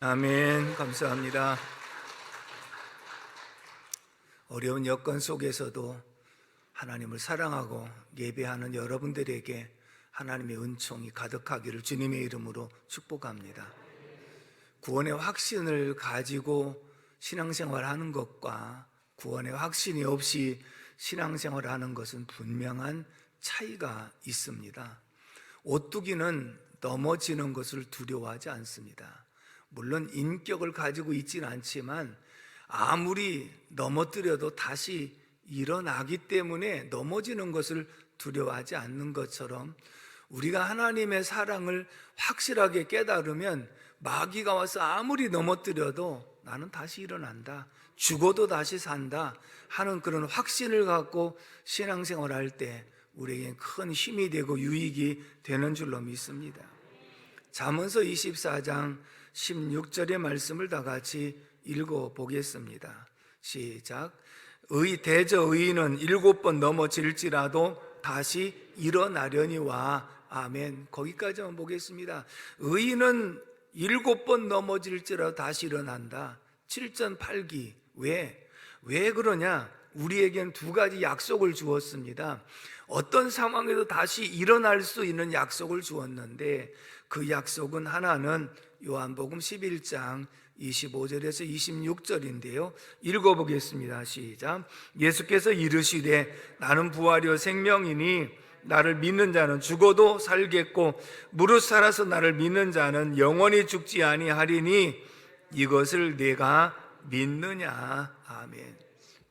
아멘. 감사합니다. 어려운 여건 속에서도 하나님을 사랑하고 예배하는 여러분들에게 하나님의 은총이 가득하기를 주님의 이름으로 축복합니다. 구원의 확신을 가지고 신앙생활하는 것과 구원의 확신이 없이 신앙생활하는 것은 분명한 차이가 있습니다. 오뚜기는 넘어지는 것을 두려워하지 않습니다. 물론 인격을 가지고 있지는 않지만 아무리 넘어뜨려도 다시 일어나기 때문에 넘어지는 것을 두려워하지 않는 것처럼 우리가 하나님의 사랑을 확실하게 깨달으면 마귀가 와서 아무리 넘어뜨려도 나는 다시 일어난다, 죽어도 다시 산다 하는 그런 확신을 갖고 신앙생활할 때 우리에게 큰 힘이 되고 유익이 되는 줄로 믿습니다. 잠언서 24장 16절의 말씀을 다 같이 읽어보겠습니다. 시작. 대저 의인은 7번 넘어질지라도 다시 일어나려니와. 아멘. 거기까지만 보겠습니다. 의인은 7번 넘어질지라도 다시 일어난다. 7전8기. 왜 그러냐? 우리에겐 두 가지 약속을 주었습니다. 어떤 상황에도 다시 일어날 수 있는 약속을 주었는데 그 약속은 하나는 요한복음 11장 25절에서 26절인데요 읽어보겠습니다. 시작. 예수께서 이르시되 나는 부활이요 생명이니 나를 믿는 자는 죽어도 살겠고 무릇 살아서 나를 믿는 자는 영원히 죽지 아니하리니 이것을 내가 믿느냐. 아멘.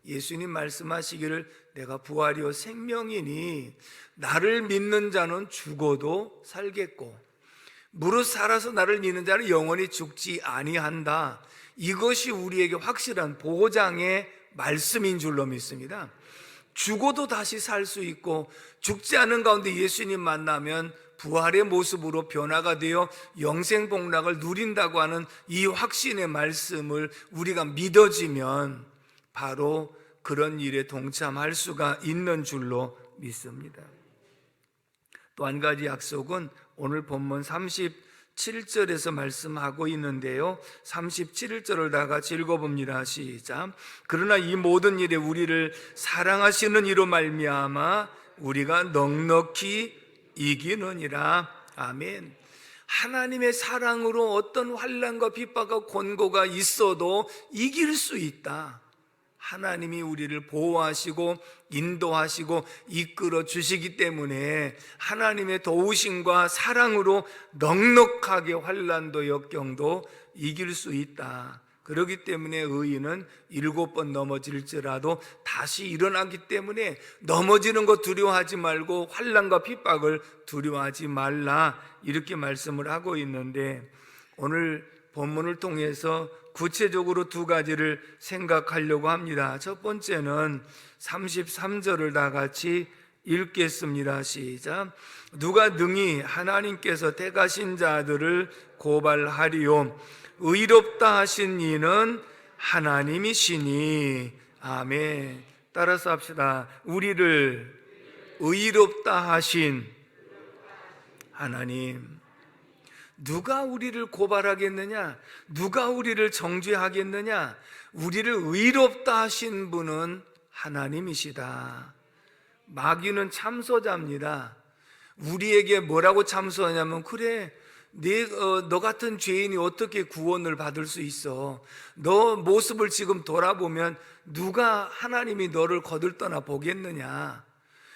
예수님 말씀하시기를 내가 부활이요 생명이니 나를 믿는 자는 죽어도 살겠고 무릇 살아서 나를 믿는 자는 영원히 죽지 아니한다. 이것이 우리에게 확실한 보장의 말씀인 줄로 믿습니다. 죽어도 다시 살 수 있고 죽지 않은 가운데 예수님 만나면 부활의 모습으로 변화가 되어 영생복락을 누린다고 하는 이 확신의 말씀을 우리가 믿어지면 바로 그런 일에 동참할 수가 있는 줄로 믿습니다. 또 한 가지 약속은 오늘 본문 37절에서 말씀하고 있는데요 37절을 다 같이 읽어봅니다. 시작. 그러나 이 모든 일에 우리를 사랑하시는 이로 말미암아 우리가 넉넉히 이기느니라. 아멘. 하나님의 사랑으로 어떤 환난과 핍박과 권고가 있어도 이길 수 있다. 하나님이 우리를 보호하시고 인도하시고 이끌어 주시기 때문에 하나님의 도우심과 사랑으로 넉넉하게 환난도 역경도 이길 수 있다. 그렇기 때문에 의인은 7번 넘어질지라도 다시 일어나기 때문에 넘어지는 것 두려워하지 말고 환난과 핍박을 두려워하지 말라, 이렇게 말씀을 하고 있는데 오늘 본문을 통해서 구체적으로 두 가지를 생각하려고 합니다. 첫 번째는 33절을 다 같이 읽겠습니다. 시작. 누가 능히 하나님께서 택하신 자들을 고발하리요 의롭다 하신 이는 하나님이시니. 아멘. 따라서 합시다. 우리를 의롭다 하신 하나님. 누가 우리를 고발하겠느냐? 누가 우리를 정죄하겠느냐? 우리를 의롭다 하신 분은 하나님이시다. 마귀는 참소자입니다. 우리에게 뭐라고 참소하냐면, 그래, 너 같은 죄인이 어떻게 구원을 받을 수 있어? 너 모습을 지금 돌아보면 누가 하나님이 너를 거들떠나 보겠느냐?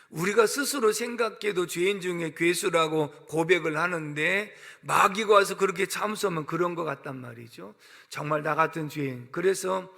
우리가 스스로 생각해도 죄인 중에 괴수라고 고백을 하는데 마귀가 와서 그렇게 참소하면 그런 것 같단 말이죠. 정말 나 같은 죄인. 그래서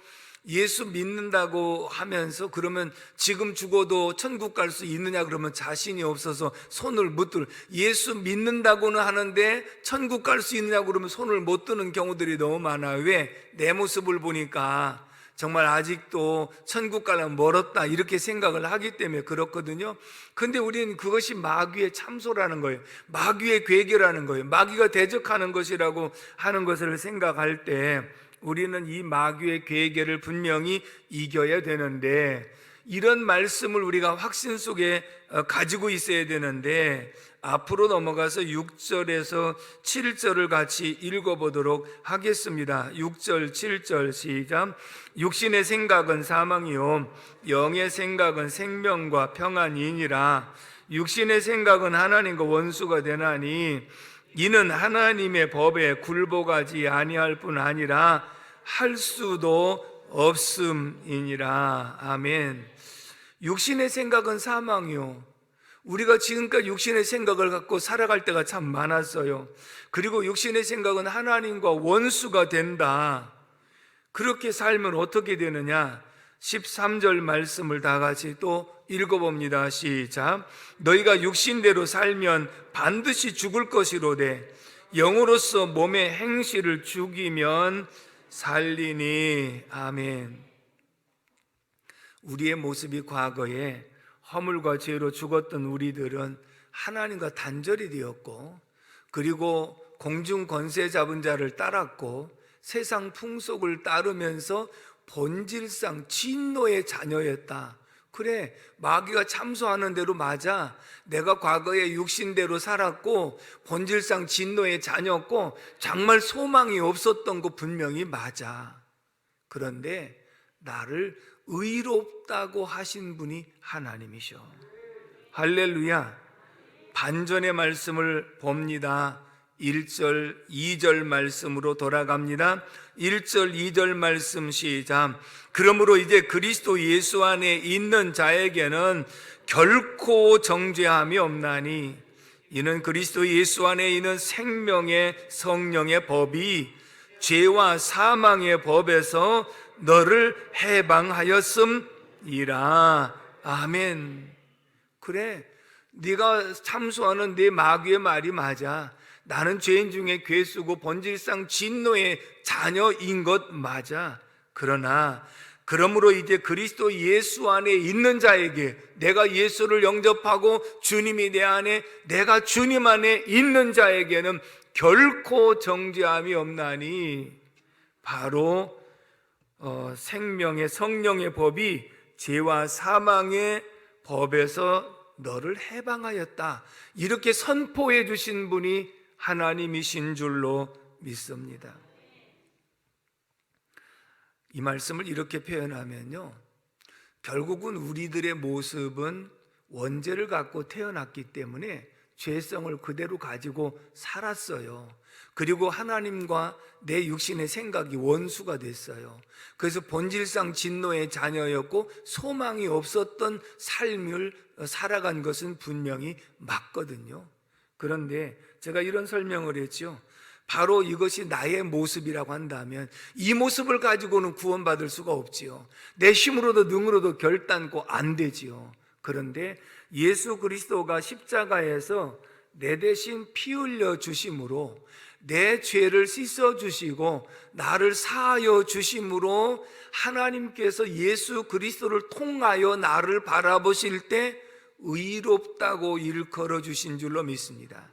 예수 믿는다고 하면서 그러면 지금 죽어도 천국 갈 수 있느냐 그러면 자신이 없어서 손을 못 들. 예수 믿는다고는 하는데 천국 갈 수 있느냐 그러면 손을 못 드는 경우들이 너무 많아요. 왜? 내 모습을 보니까 정말 아직도 천국 가려면 멀었다 이렇게 생각을 하기 때문에 그렇거든요. 근데 우리는 그것이 마귀의 참소라는 거예요. 마귀의 괴계라는 거예요. 마귀가 대적하는 것이라고 하는 것을 생각할 때 우리는 이 마귀의 괴계를 분명히 이겨야 되는데 이런 말씀을 우리가 확신 속에 가지고 있어야 되는데, 앞으로 넘어가서 6절에서 7절을 같이 읽어보도록 하겠습니다. 6절, 7절 시작. 육신의 생각은 사망이요 영의 생각은 생명과 평안이니라. 육신의 생각은 하나님과 원수가 되나니 이는 하나님의 법에 굴복하지 아니할 뿐 아니라 할 수도 없음이니라. 아멘. 육신의 생각은 사망이요. 우리가 지금까지 육신의 생각을 갖고 살아갈 때가 참 많았어요. 그리고 육신의 생각은 하나님과 원수가 된다. 그렇게 살면 어떻게 되느냐? 13절 말씀을 다 같이 또 읽어봅니다. 시작. 너희가 육신대로 살면 반드시 죽을 것이로되 영으로서 몸의 행실을 죽이면 살리니. 아멘. 우리의 모습이 과거에 허물과 죄로 죽었던 우리들은 하나님과 단절이 되었고, 그리고 공중 권세 잡은 자를 따랐고, 세상 풍속을 따르면서 본질상 진노의 자녀였다. 그래, 마귀가 참소하는 대로 맞아. 내가 과거에 육신대로 살았고 본질상 진노의 자녀였고 정말 소망이 없었던 거 분명히 맞아. 그런데 나를 의롭다고 하신 분이 하나님이셔. 할렐루야. 반전의 말씀을 봅니다. 1절, 2절 말씀으로 돌아갑니다. 1절, 2절 말씀 시작. 그러므로 이제 그리스도 예수 안에 있는 자에게는 결코 정죄함이 없나니 이는 그리스도 예수 안에 있는 생명의 성령의 법이 죄와 사망의 법에서 너를 해방하였음이라. 아멘. 그래, 네가 참소하는 네 마귀의 말이 맞아. 나는 죄인 중에 괴수고 본질상 진노의 자녀인 것 맞아. 그러나 그러므로 이제 그리스도 예수 안에 있는 자에게, 내가 예수를 영접하고 주님이 내 안에, 내가 주님 안에 있는 자에게는 결코 정죄함이 없나니 바로 생명의 성령의 법이 죄와 사망의 법에서 너를 해방하였다. 이렇게 선포해 주신 분이 하나님이신 줄로 믿습니다. 이 말씀을 이렇게 표현하면요, 결국은 우리들의 모습은 원죄를 갖고 태어났기 때문에 죄성을 그대로 가지고 살았어요. 그리고 하나님과 내 육신의 생각이 원수가 됐어요. 그래서 본질상 진노의 자녀였고 소망이 없었던 삶을 살아간 것은 분명히 맞거든요. 그런데 제가 이런 설명을 했죠. 바로 이것이 나의 모습이라고 한다면 이 모습을 가지고는 구원받을 수가 없지요. 내 힘으로도 능으로도 결단코 안 되지요. 그런데 예수 그리스도가 십자가에서 내 대신 피 흘려 주심으로, 내 죄를 씻어 주시고 나를 사하여 주심으로 하나님께서 예수 그리스도를 통하여 나를 바라보실 때 의롭다고 일컬어 주신 줄로 믿습니다.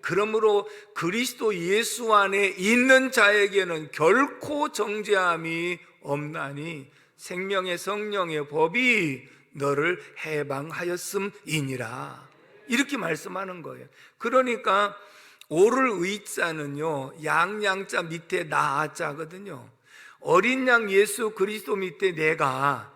그러므로 그리스도 예수 안에 있는 자에게는 결코 정죄함이 없나니 생명의 성령의 법이 너를 해방하였음이니라. 이렇게 말씀하는 거예요. 그러니까 오를 의자는요, 양양자 밑에 나자거든요. 어린 양 예수 그리스도 밑에 내가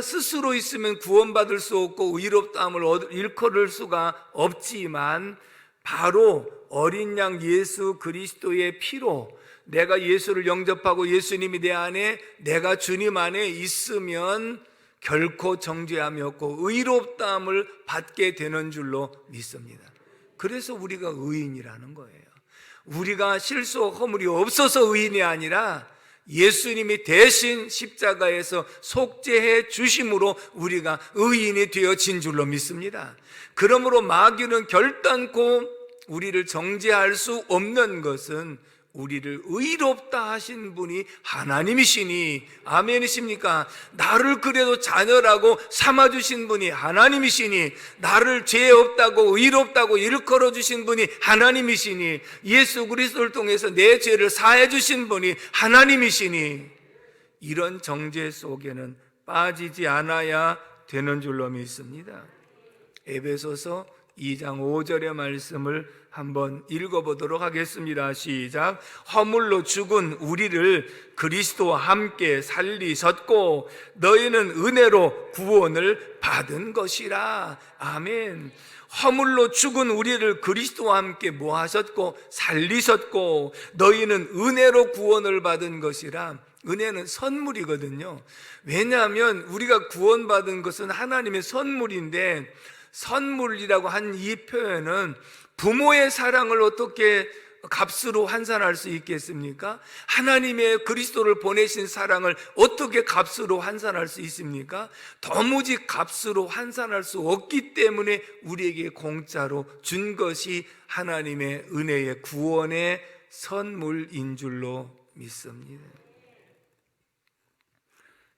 스스로 있으면 구원받을 수 없고 의롭다함을 일컬을 수가 없지만 바로 어린 양 예수 그리스도의 피로 내가 예수를 영접하고 예수님이 내 안에, 내가 주님 안에 있으면 결코 정죄함이 없고 의롭다함을 받게 되는 줄로 믿습니다. 그래서 우리가 의인이라는 거예요. 우리가 실수와 허물이 없어서 의인이 아니라 예수님이 대신 십자가에서 속죄해 주심으로 우리가 의인이 되어진 줄로 믿습니다. 그러므로 마귀는 결단코 우리를 정죄할 수 없는 것은 우리를 의롭다 하신 분이 하나님이시니, 아멘이십니까? 나를 그래도 자녀라고 삼아주신 분이 하나님이시니, 나를 죄 없다고 의롭다고 일컬어 주신 분이 하나님이시니, 예수 그리스도를 통해서 내 죄를 사해 주신 분이 하나님이시니, 이런 정죄 속에는 빠지지 않아야 되는 줄로 믿습니다. 에베소서 2장 5절의 말씀을 한번 읽어보도록 하겠습니다. 시작. 허물로 죽은 우리를 그리스도와 함께 살리셨고 너희는 은혜로 구원을 받은 것이라. 아멘. 허물로 죽은 우리를 그리스도와 함께 뭐 하셨고 살리셨고 너희는 은혜로 구원을 받은 것이라. 은혜는 선물이거든요. 왜냐하면 우리가 구원받은 것은 하나님의 선물인데, 선물이라고 한 이 표현은 부모의 사랑을 어떻게 값으로 환산할 수 있겠습니까? 하나님의 그리스도를 보내신 사랑을 어떻게 값으로 환산할 수 있습니까? 도무지 값으로 환산할 수 없기 때문에 우리에게 공짜로 준 것이 하나님의 은혜의 구원의 선물인 줄로 믿습니다.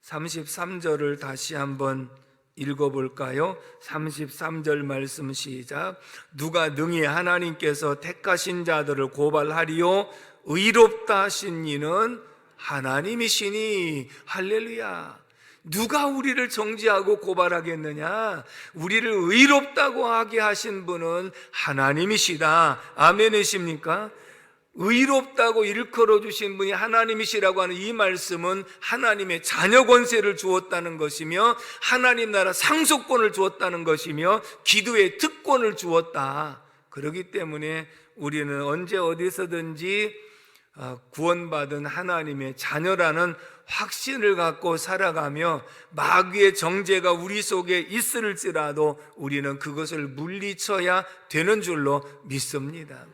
33절을 다시 한번 읽어볼까요? 33절 말씀 시작. 누가 능히 하나님께서 택하신 자들을 고발하리요? 의롭다 하신 이는 하나님이시니. 할렐루야. 누가 우리를 정죄하고 고발하겠느냐? 우리를 의롭다고 하게 하신 분은 하나님이시다. 아멘이십니까? 의롭다고 일컬어 주신 분이 하나님이시라고 하는 이 말씀은 하나님의 자녀 권세를 주었다는 것이며 하나님 나라 상속권을 주었다는 것이며 기도의 특권을 주었다. 그렇기 때문에 우리는 언제 어디서든지 구원받은 하나님의 자녀라는 확신을 갖고 살아가며 마귀의 정죄가 우리 속에 있을지라도 우리는 그것을 물리쳐야 되는 줄로 믿습니다.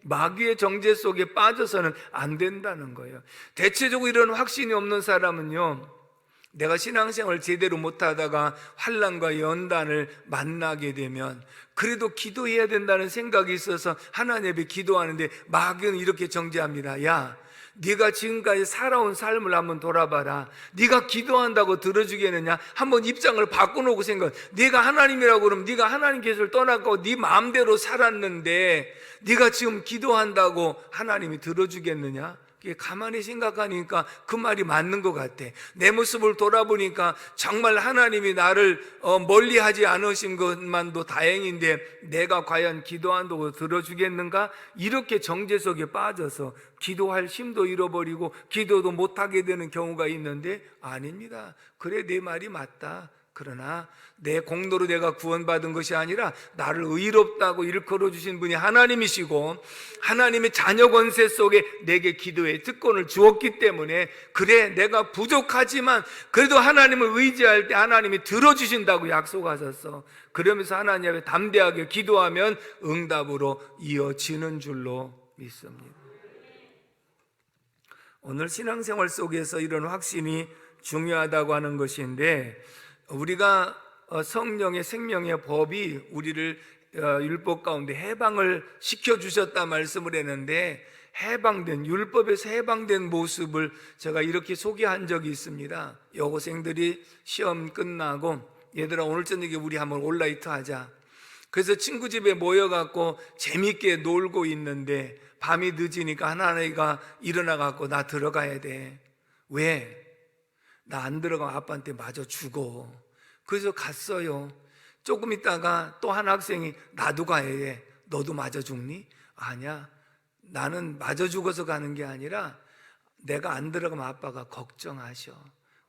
마귀의 정죄 속에 빠져서는 안 된다는 거예요. 대체적으로 이런 확신이 없는 사람은요, 내가 신앙생활을 제대로 못하다가 환난과 연단을 만나게 되면 그래도 기도해야 된다는 생각이 있어서 하나님 앞에 기도하는데 마귀는 이렇게 정죄합니다. 야, 네가 지금까지 살아온 삶을 한번 돌아봐라. 네가 기도한다고 들어주겠느냐? 한번 입장을 바꿔놓고 생각. 네가 하나님이라고 그러면 네가 하나님께서 떠나고 네 마음대로 살았는데 네가 지금 기도한다고 하나님이 들어주겠느냐? 가만히 생각하니까 그 말이 맞는 것 같아. 내 모습을 돌아보니까 정말 하나님이 나를 멀리하지 않으신 것만도 다행인데 내가 과연 기도한다고 들어주겠는가? 이렇게 정죄 속에 빠져서 기도할 힘도 잃어버리고 기도도 못하게 되는 경우가 있는데, 아닙니다. 그래, 내 말이 맞다. 그러나 내 공로로 내가 구원받은 것이 아니라 나를 의롭다고 일컬어 주신 분이 하나님이시고 하나님의 자녀 권세 속에 내게 기도의 특권을 주었기 때문에, 그래, 내가 부족하지만 그래도 하나님을 의지할 때 하나님이 들어주신다고 약속하셨어. 그러면서 하나님 앞에 담대하게 기도하면 응답으로 이어지는 줄로 믿습니다. 오늘 신앙생활 속에서 이런 확신이 중요하다고 하는 것인데, 우리가 성령의 생명의 법이 우리를 율법 가운데 해방을 시켜주셨다 말씀을 했는데, 해방된, 율법에서 해방된 모습을 제가 이렇게 소개한 적이 있습니다. 여고생들이 시험 끝나고 얘들아 오늘 저녁에 우리 한번 온라이트 하자. 그래서 친구 집에 모여갖고 재밌게 놀고 있는데 밤이 늦으니까 하나가 일어나갖고 나 들어가야 돼. 왜? 나 안 들어가면 아빠한테 맞아 죽어. 그래서 갔어요. 조금 있다가 또 한 학생이 나도 가야 해. 너도 맞아 죽니? 아니야. 나는 맞아 죽어서 가는 게 아니라 내가 안 들어가면 아빠가 걱정하셔.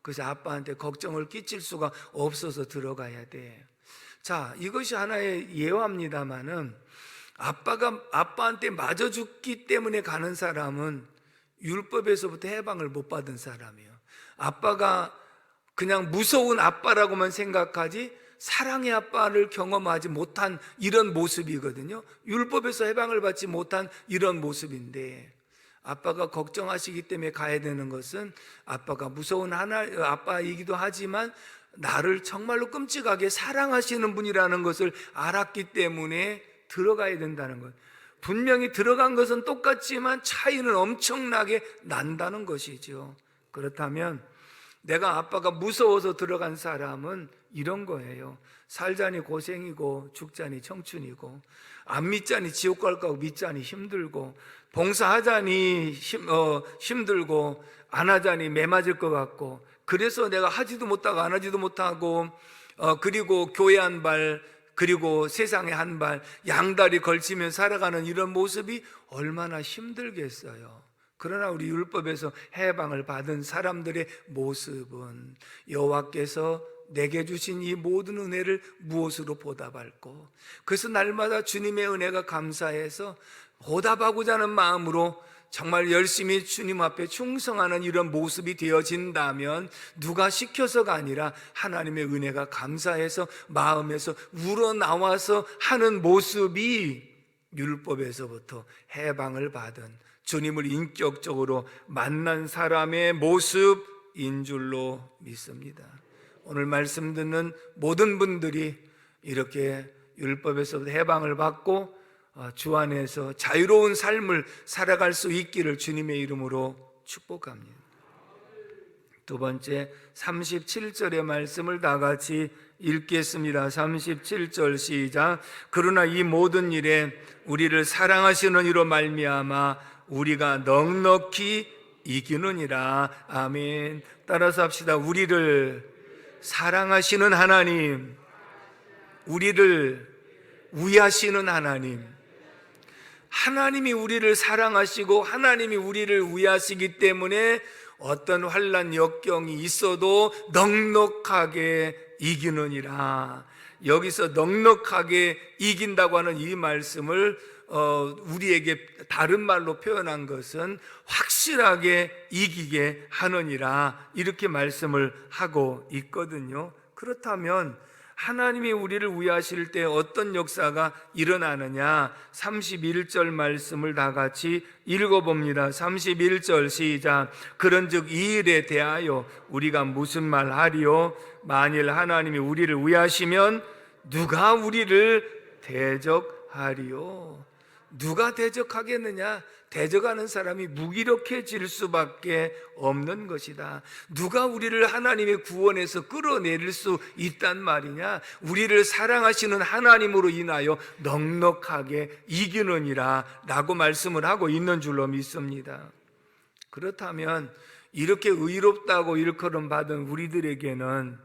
그래서 아빠한테 걱정을 끼칠 수가 없어서 들어가야 돼. 자, 이것이 하나의 예화입니다만은 아빠가 아빠한테 맞아 죽기 때문에 가는 사람은 율법에서부터 해방을 못 받은 사람이에요. 아빠가 그냥 무서운 아빠라고만 생각하지 사랑의 아빠를 경험하지 못한 이런 모습이거든요. 율법에서 해방을 받지 못한 이런 모습인데, 아빠가 걱정하시기 때문에 가야 되는 것은 아빠가 무서운 아빠이기도 하지만 나를 정말로 끔찍하게 사랑하시는 분이라는 것을 알았기 때문에 들어가야 된다는 것. 분명히 들어간 것은 똑같지만 차이는 엄청나게 난다는 것이죠. 그렇다면 내가 아빠가 무서워서 들어간 사람은 이런 거예요. 살자니 고생이고 죽자니 청춘이고, 안 믿자니 지옥 갈 거고 믿자니 힘들고, 봉사하자니 힘들고, 안 하자니 매 맞을 것 같고, 그래서 내가 하지도 못하고 안 하지도 못하고, 그리고 교회 한 발, 그리고 세상에 한 발, 양다리 걸치며 살아가는 이런 모습이 얼마나 힘들겠어요. 그러나 우리 율법에서 해방을 받은 사람들의 모습은 여호와께서 내게 주신 이 모든 은혜를 무엇으로 보답할꼬? 그래서 날마다 주님의 은혜가 감사해서 보답하고자 하는 마음으로 정말 열심히 주님 앞에 충성하는 이런 모습이 되어진다면, 누가 시켜서가 아니라 하나님의 은혜가 감사해서 마음에서 우러나와서 하는 모습이 율법에서부터 해방을 받은 주님을 인격적으로 만난 사람의 모습인 줄로 믿습니다. 오늘 말씀 듣는 모든 분들이 이렇게 율법에서부터 해방을 받고 주 안에서 자유로운 삶을 살아갈 수 있기를 주님의 이름으로 축복합니다. 두 번째, 37절의 말씀을 다 같이 읽겠습니다. 37절 시작. 그러나 이 모든 일에 우리를 사랑하시는 이로 말미암아 우리가 넉넉히 이기느니라. 아멘. 따라서 합시다. 우리를 사랑하시는 하나님, 우리를 위하시는 하나님, 하나님이 우리를 사랑하시고 하나님이 우리를 위하시기 때문에 어떤 환난 역경이 있어도 넉넉하게 이기느니라. 여기서 넉넉하게 이긴다고 하는 이 말씀을 우리에게 다른 말로 표현한 것은 확실하게 이기게 하느니라, 이렇게 말씀을 하고 있거든요. 그렇다면 하나님이 우리를 위하실 때 어떤 역사가 일어나느냐? 31절 말씀을 다 같이 읽어봅니다. 31절 시작. 그런즉 이 일에 대하여 우리가 무슨 말 하리요? 만일 하나님이 우리를 위하시면 누가 우리를 대적하리요? 누가 대적하겠느냐? 대적하는 사람이 무기력해질 수밖에 없는 것이다. 누가 우리를 하나님의 구원에서 끌어내릴 수 있단 말이냐? 우리를 사랑하시는 하나님으로 인하여 넉넉하게 이기느니라 라고 말씀을 하고 있는 줄로 믿습니다. 그렇다면 이렇게 의롭다고 일컬음 받은 우리들에게는,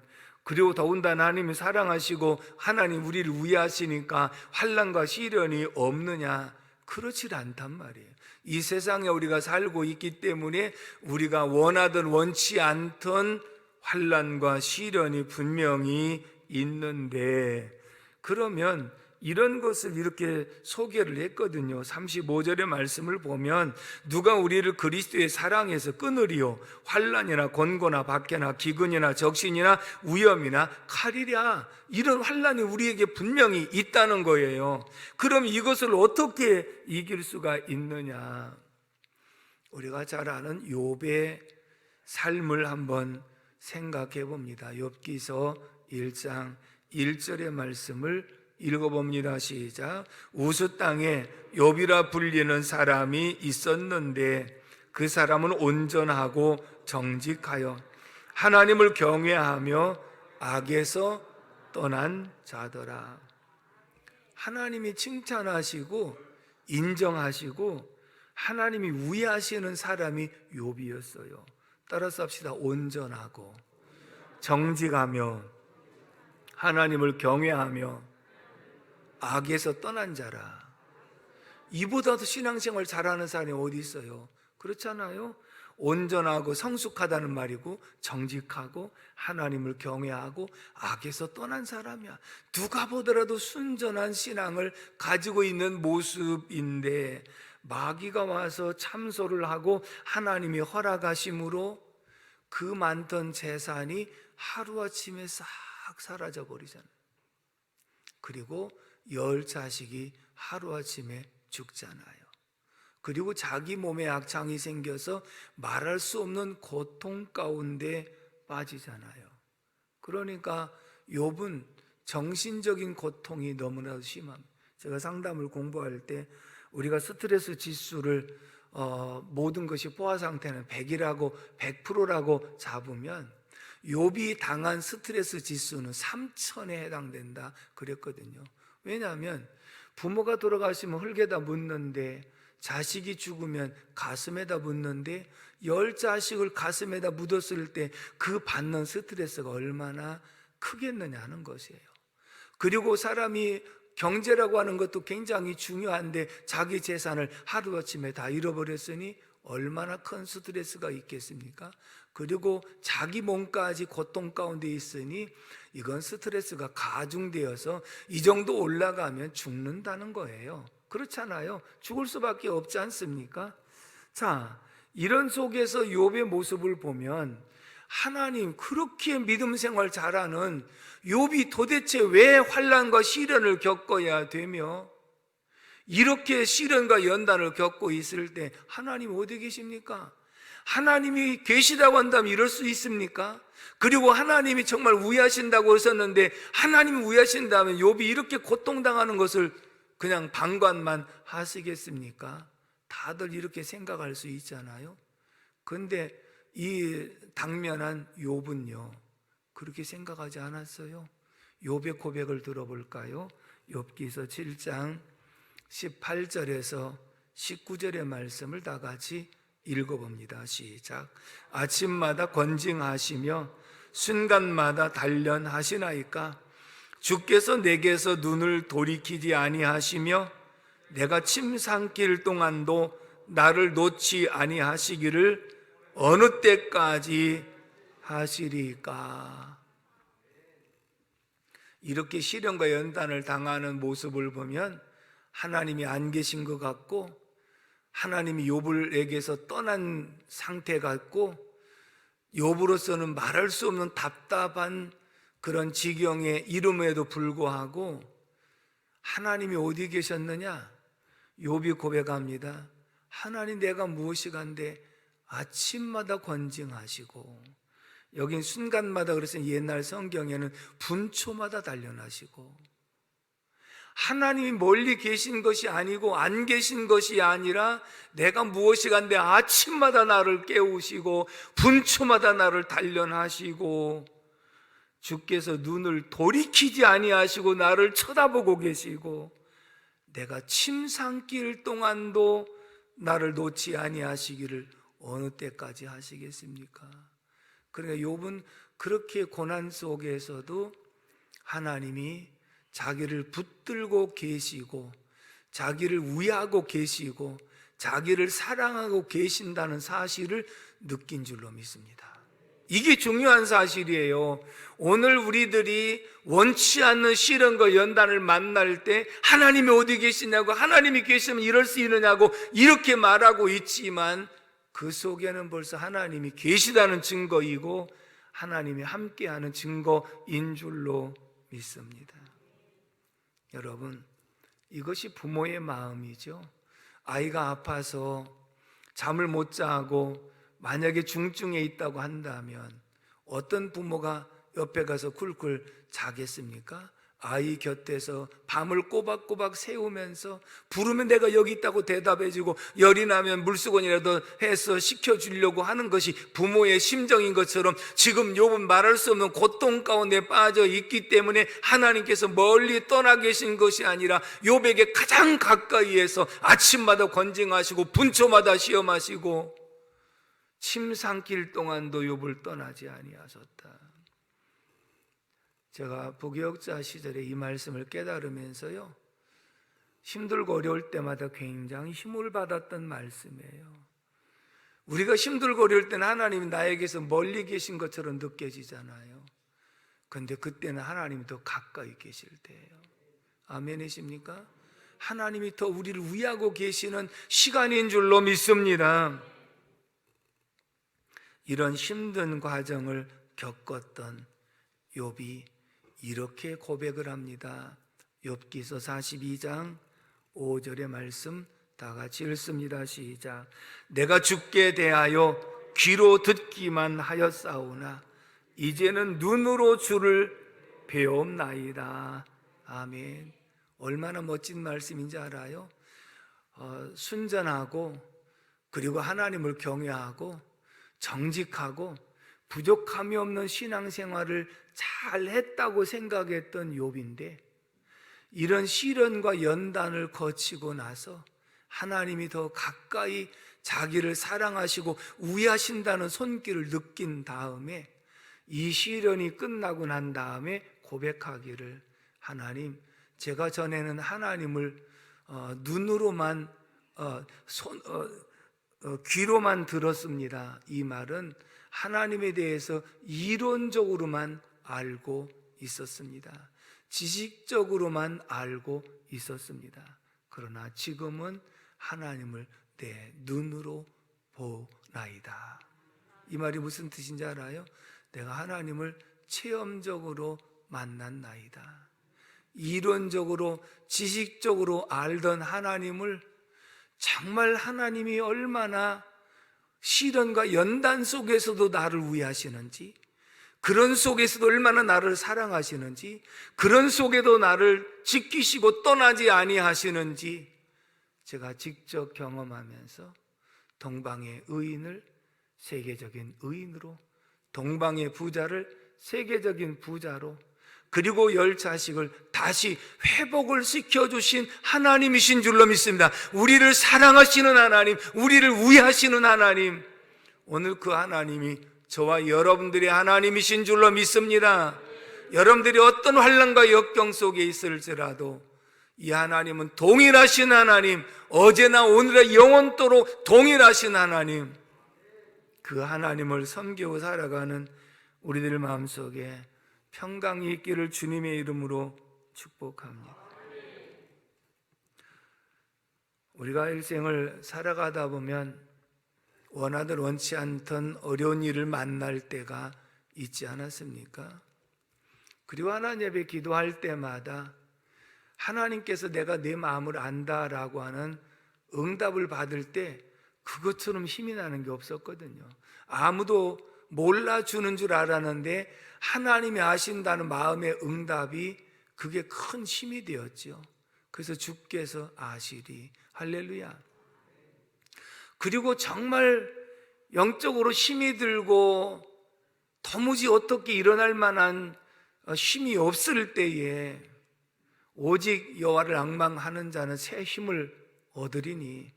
그리고 더군다나 하나님이 사랑하시고 하나님 우리를 위하시니까 환난과 시련이 없느냐? 그렇지 않단 말이에요. 이 세상에 우리가 살고 있기 때문에 우리가 원하든 원치 않던 환난과 시련이 분명히 있는데, 그러면 이런 것을 이렇게 소개를 했거든요. 35절의 말씀을 보면 누가 우리를 그리스도의 사랑에서 끊으리요? 환난이나 권고나 박해나 기근이나 적신이나 위험이나 칼이랴. 이런 환난이 우리에게 분명히 있다는 거예요. 그럼 이것을 어떻게 이길 수가 있느냐? 우리가 잘 아는 욥의 삶을 한번 생각해 봅니다. 욥기서 1장 1절의 말씀을 읽어봅니다. 시작. 우스 땅에 욥이라 불리는 사람이 있었는데 그 사람은 온전하고 정직하여 하나님을 경외하며 악에서 떠난 자더라. 하나님이 칭찬하시고 인정하시고 하나님이 위하시는 사람이 욥이었어요. 따라서 합시다. 온전하고 정직하며 하나님을 경외하며 악에서 떠난 자라. 이보다도 신앙생활 잘하는 사람이 어디 있어요? 그렇잖아요. 온전하고 성숙하다는 말이고 정직하고 하나님을 경외하고 악에서 떠난 사람이야. 누가 보더라도 순전한 신앙을 가지고 있는 모습인데, 마귀가 와서 참소를 하고 하나님이 허락하심으로 그 많던 재산이 하루아침에 싹 사라져 버리잖아요. 그리고 10자식이 하루아침에 죽잖아요. 그리고 자기 몸에 악창이 생겨서 말할 수 없는 고통 가운데 빠지잖아요. 그러니까 욥은 정신적인 고통이 너무나도 심합니다. 제가 상담을 공부할 때 우리가 스트레스 지수를 모든 것이 포화 상태는 100이라고 100%라고 잡으면 욥이 당한 스트레스 지수는 3,000에 해당된다 그랬거든요. 왜냐하면 부모가 돌아가시면 흙에다 묻는데, 자식이 죽으면 가슴에다 묻는데, 10자식을 가슴에다 묻었을 때 그 받는 스트레스가 얼마나 크겠느냐는 것이에요. 그리고 사람이 경제라고 하는 것도 굉장히 중요한데 자기 재산을 하루아침에 다 잃어버렸으니 얼마나 큰 스트레스가 있겠습니까? 그리고 자기 몸까지 고통 가운데 있으니 이건 스트레스가 가중되어서 이 정도 올라가면 죽는다는 거예요. 그렇잖아요. 죽을 수밖에 없지 않습니까? 자, 이런 속에서 욥의 모습을 보면 하나님, 그렇게 믿음 생활 잘하는 욥이 도대체 왜 환난과 시련을 겪어야 되며 이렇게 시련과 연단을 겪고 있을 때 하나님 어디 계십니까? 하나님이 계시다고 한다면 이럴 수 있습니까? 그리고 하나님이 정말 우애하신다고 하셨는데 하나님이 우애하신다면 욥이 이렇게 고통당하는 것을 그냥 방관만 하시겠습니까? 다들 이렇게 생각할 수 있잖아요. 그런데 이 당면한 욥은요 그렇게 생각하지 않았어요. 욥의 고백을 들어볼까요? 욥기서 7장 18절에서 19절의 말씀을 다 같이 읽어봅니다. 시작. 아침마다 권징하시며 순간마다 단련하시나이까? 주께서 내게서 눈을 돌이키지 아니하시며 내가 침 삼킬 동안도 나를 놓지 아니하시기를 어느 때까지 하시리까? 이렇게 시련과 연단을 당하는 모습을 보면 하나님이 안 계신 것 같고 하나님이 욥을에게서 떠난 상태 같고 욥으로서는 말할 수 없는 답답한 그런 지경에 이름에도 불구하고 하나님이 어디 계셨느냐? 욥이 고백합니다. 하나님, 내가 무엇이간데 아침마다 권징하시고, 여긴 순간마다 그래서 옛날 성경에는 분초마다 단련하시고, 하나님이 멀리 계신 것이 아니고 안 계신 것이 아니라 내가 무엇이간데 아침마다 나를 깨우시고 분초마다 나를 단련하시고 주께서 눈을 돌이키지 아니하시고 나를 쳐다보고 계시고 내가 침 삼킬 동안도 나를 놓지 아니하시기를 어느 때까지 하시겠습니까? 그러니까 욥은 그렇게 고난 속에서도 하나님이 자기를 붙들고 계시고 자기를 위하고 계시고 자기를 사랑하고 계신다는 사실을 느낀 줄로 믿습니다. 이게 중요한 사실이에요. 오늘 우리들이 원치 않는 시련과 연단을 만날 때 하나님이 어디 계시냐고, 하나님이 계시면 이럴 수 있느냐고 이렇게 말하고 있지만 그 속에는 벌써 하나님이 계시다는 증거이고 하나님이 함께하는 증거인 줄로 믿습니다. 여러분, 이것이 부모의 마음이죠. 아이가 아파서 잠을 못 자고 만약에 중증에 있다고 한다면 어떤 부모가 옆에 가서 쿨쿨 자겠습니까? 아이 곁에서 밤을 꼬박꼬박 새우면서 부르면 내가 여기 있다고 대답해주고 열이 나면 물수건이라도 해서 식혀주려고 하는 것이 부모의 심정인 것처럼 지금 욥은 말할 수 없는 고통 가운데 빠져 있기 때문에 하나님께서 멀리 떠나 계신 것이 아니라 욥에게 가장 가까이에서 아침마다 권징하시고 분초마다 시험하시고 침 삼킬 동안도 욥을 떠나지 아니하셨다. 제가 부교육자 시절에 이 말씀을 깨달으면서요 힘들고 어려울 때마다 굉장히 힘을 받았던 말씀이에요. 우리가 힘들고 어려울 때는 하나님이 나에게서 멀리 계신 것처럼 느껴지잖아요. 그런데 그때는 하나님이 더 가까이 계실 때예요. 아멘이십니까? 하나님이 더 우리를 위하고 계시는 시간인 줄로 믿습니다. 이런 힘든 과정을 겪었던 욥이 이렇게 고백을 합니다. 욥기서 42장 5절의 말씀 다 같이 읽습니다. 시작. 내가 주께 대하여 귀로 듣기만 하였사오나 이제는 눈으로 주를 배옵나이다. 아멘. 얼마나 멋진 말씀인지 알아요? 순전하고 그리고 하나님을 경외하고 정직하고 부족함이 없는 신앙생활을 잘 했다고 생각했던 욥인데, 이런 시련과 연단을 거치고 나서 하나님이 더 가까이 자기를 사랑하시고 우애하신다는 손길을 느낀 다음에, 이 시련이 끝나고 난 다음에 고백하기를, 하나님, 제가 전에는 하나님을 눈으로만 귀로만 들었습니다. 이 말은 하나님에 대해서 이론적으로만 알고 있었습니다. 지식적으로만 알고 있었습니다. 그러나 지금은 하나님을 내 눈으로 보나이다. 이 말이 무슨 뜻인지 알아요? 내가 하나님을 체험적으로 만났나이다. 이론적으로 지식적으로 알던 하나님을, 정말 하나님이 얼마나 시련과 연단 속에서도 나를 위하시는지, 그런 속에서도 얼마나 나를 사랑하시는지, 그런 속에도 나를 지키시고 떠나지 아니하시는지 제가 직접 경험하면서 동방의 의인을 세계적인 의인으로, 동방의 부자를 세계적인 부자로, 그리고 10자식을 다시 회복을 시켜주신 하나님이신 줄로 믿습니다. 우리를 사랑하시는 하나님, 우리를 위하시는 하나님, 오늘 그 하나님이 저와 여러분들의 하나님이신 줄로 믿습니다. 여러분들이 어떤 환난과 역경 속에 있을지라도 이 하나님은 동일하신 하나님, 어제나 오늘의 영원토록 동일하신 하나님, 그 하나님을 섬기고 살아가는 우리들 마음속에 평강이 있기를 주님의 이름으로 축복합니다. 우리가 일생을 살아가다 보면 원하든 원치 않던 어려운 일을 만날 때가 있지 않았습니까? 그리고 하나님 앞에 기도할 때마다 하나님께서 내가 내 마음을 안다라고 하는 응답을 받을 때 그것처럼 힘이 나는 게 없었거든요. 아무도 몰라주는 줄 알았는데 하나님이 아신다는 마음의 응답이, 그게 큰 힘이 되었죠. 그래서 주께서 아시리. 할렐루야. 그리고 정말 영적으로 힘이 들고 도무지 어떻게 일어날 만한 힘이 없을 때에 오직 여호와를 앙망하는 자는 새 힘을 얻으리니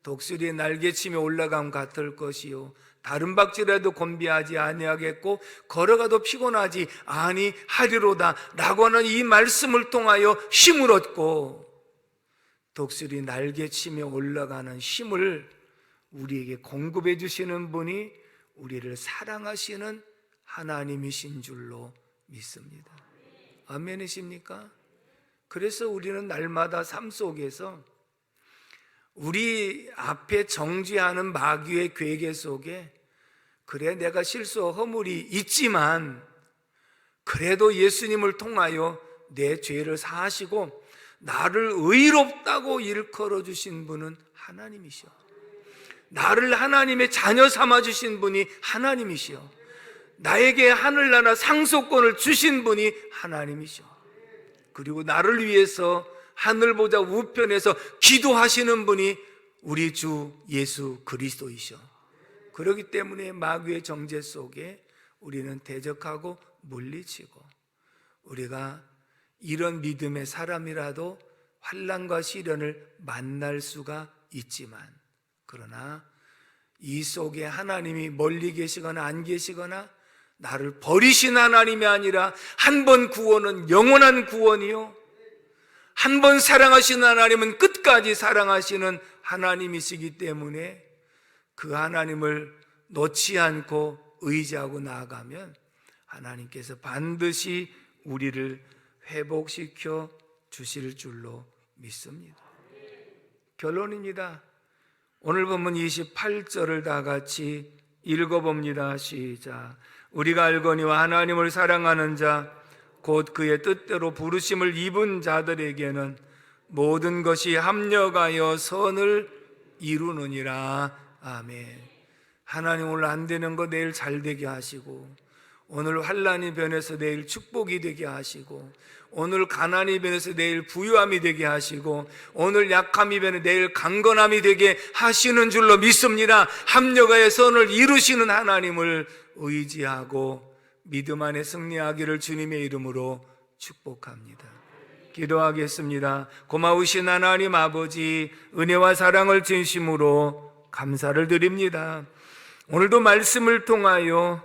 독수리의 날개치며 올라감 같을 것이요 다른 박질에도 곤비하지 아니하겠고 걸어가도 피곤하지 아니하리로다 라고 하는 이 말씀을 통하여 힘을 얻고, 독수리 날개치며 올라가는 힘을 우리에게 공급해 주시는 분이 우리를 사랑하시는 하나님이신 줄로 믿습니다. 아멘이십니까? 그래서 우리는 날마다 삶 속에서 우리 앞에 정죄하는 마귀의 괴계 속에, 그래 내가 실수와 허물이 있지만 그래도 예수님을 통하여 내 죄를 사하시고 나를 의롭다고 일컬어 주신 분은 하나님이시오. 나를 하나님의 자녀 삼아 주신 분이 하나님이시오. 나에게 하늘나라 상속권을 주신 분이 하나님이시오. 그리고 나를 위해서 하늘보다 우편에서 기도하시는 분이 우리 주 예수 그리스도이셔. 그렇기 때문에 마귀의 정죄 속에 우리는 대적하고 물리치고, 우리가 이런 믿음의 사람이라도 환난과 시련을 만날 수가 있지만, 그러나 이 속에 하나님이 멀리 계시거나 안 계시거나 나를 버리신 하나님이 아니라 한 번 구원은 영원한 구원이요, 한 번 사랑하시는 하나님은 끝까지 사랑하시는 하나님이시기 때문에 그 하나님을 놓지 않고 의지하고 나아가면 하나님께서 반드시 우리를 회복시켜 주실 줄로 믿습니다. 결론입니다. 오늘 본문 28절을 다 같이 읽어봅니다. 시작. 우리가 알거니와 하나님을 사랑하는 자 곧 그의 뜻대로 부르심을 입은 자들에게는 모든 것이 합력하여 선을 이루느니라. 아멘. 하나님, 오늘 안 되는 거 내일 잘 되게 하시고, 오늘 환난이 변해서 내일 축복이 되게 하시고, 오늘 가난이 변해서 내일 부유함이 되게 하시고, 오늘 약함이 변해 내일 강건함이 되게 하시는 줄로 믿습니다. 합력하여 선을 이루시는 하나님을 의지하고 믿음 안에 승리하기를 주님의 이름으로 축복합니다. 기도하겠습니다. 고마우신 하나님 아버지, 은혜와 사랑을 진심으로 감사를 드립니다. 오늘도 말씀을 통하여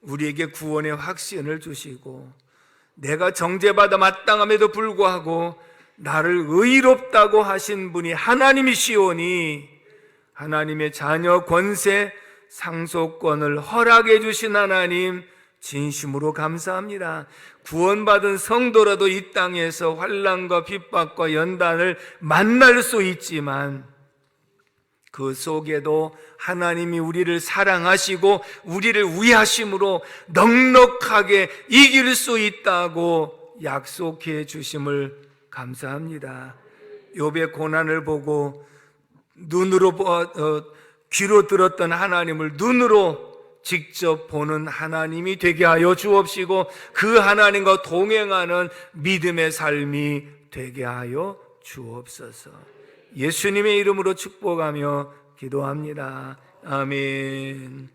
우리에게 구원의 확신을 주시고, 내가 정죄받아 마땅함에도 불구하고 나를 의롭다고 하신 분이 하나님이시오니, 하나님의 자녀 권세 상속권을 허락해 주신 하나님 진심으로 감사합니다. 구원받은 성도라도 이 땅에서 환난과 핍박과 연단을 만날 수 있지만 그 속에도 하나님이 우리를 사랑하시고 우리를 위하심으로 넉넉하게 이길 수 있다고 약속해 주심을 감사합니다. 욥의 고난을 보고 귀로 들었던 하나님을 눈으로 직접 보는 하나님이 되게 하여 주옵시고, 그 하나님과 동행하는 믿음의 삶이 되게 하여 주옵소서. 예수님의 이름으로 축복하며 기도합니다. 아멘.